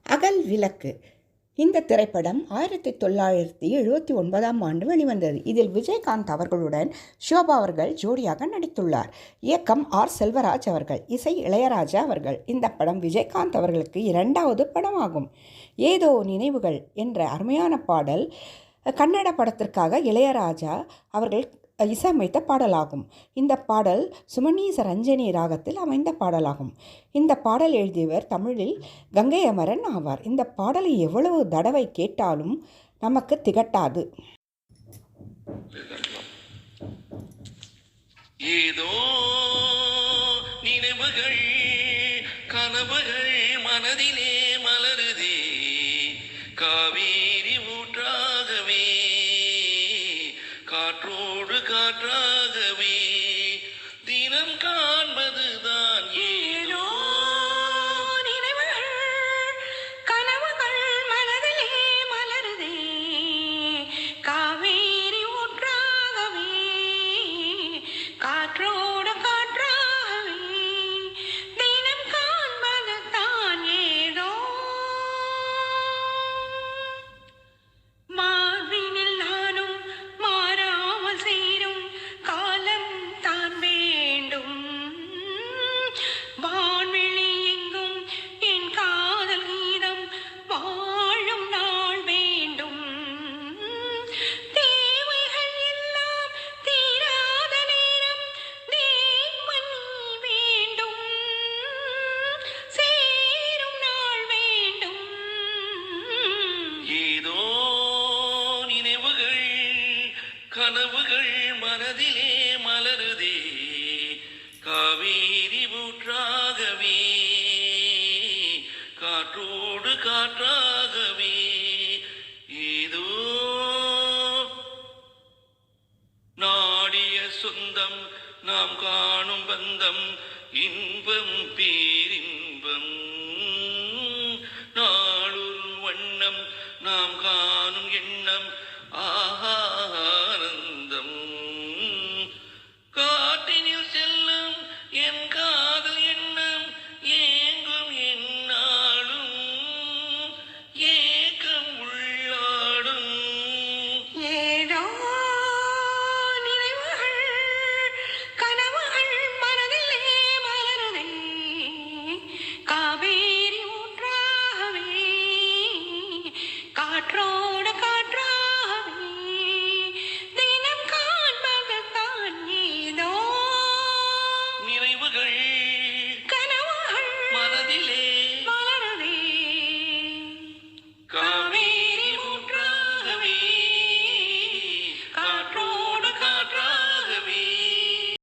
அகல் விளக்கு. இந்த திரைப்படம் 1979 வெளிவந்தது. இதில் விஜயகாந்த் அவர்களுடன் ஷோபா அவர்கள் ஜோடியாக நடித்துள்ளார். இயக்கம் ஆர் செல்வராஜ் அவர்கள், இசை இளையராஜா அவர்கள். இந்த படம் விஜயகாந்த் அவர்களுக்கு 2வது படமாகும். ஏதோ நினைவுகள் என்ற அருமையான பாடல் கன்னட படத்திற்காக இளையராஜா அவர்கள் இசையமைத்த பாடலாகும். இந்த பாடல் சுமநீச ரஞ்சனி ராகத்தில் அமைந்த பாடலாகும். இந்த பாடல் எழுதியவர் தமிழில் கங்கை அமரன் ஆவார். இந்த பாடலை எவ்வளவு தடவை கேட்டாலும் நமக்கு திகட்டாது. ஏதோ நினைவுகள் கனவுகள் மனதிலே மலருதே, காவேரி ஊற்றாகவே காற்றோடு காற்றாகவே தினம் காண்பதுதான் ஏதோ நினைவுகள் கனவுகள் மனதிலே மலருதே, காவேரி ஊற்றாகவே காற்றோடு காற்றாகவே தினம் காண்பதுதான் ஏதோ. மார்பினில் நானும் மாறாமல் சேரும் காலம் தான் வேண்டும், வான்வெளி எங்கும் என் காதல் கீதம் வாழும் நாள் வேண்டும், தேவைகள் எல்லாம் தீராத நேரம் தேவன் நீ வேண்டும், சேரும் நாள் வேண்டும். ஏதோ நினைவுகள் கனவுகள் மனதிலே மலருதே, காவேரி ஊற்றாகவே காற்றோடு காற்றாகவே ஏதோ நாடிய சொந்தம் நாம் காணும் பந்தம் இன்பம் பேரின்பம், நாளொரு வண்ணம் நாம் காணும் எண்ணம் ஆஹா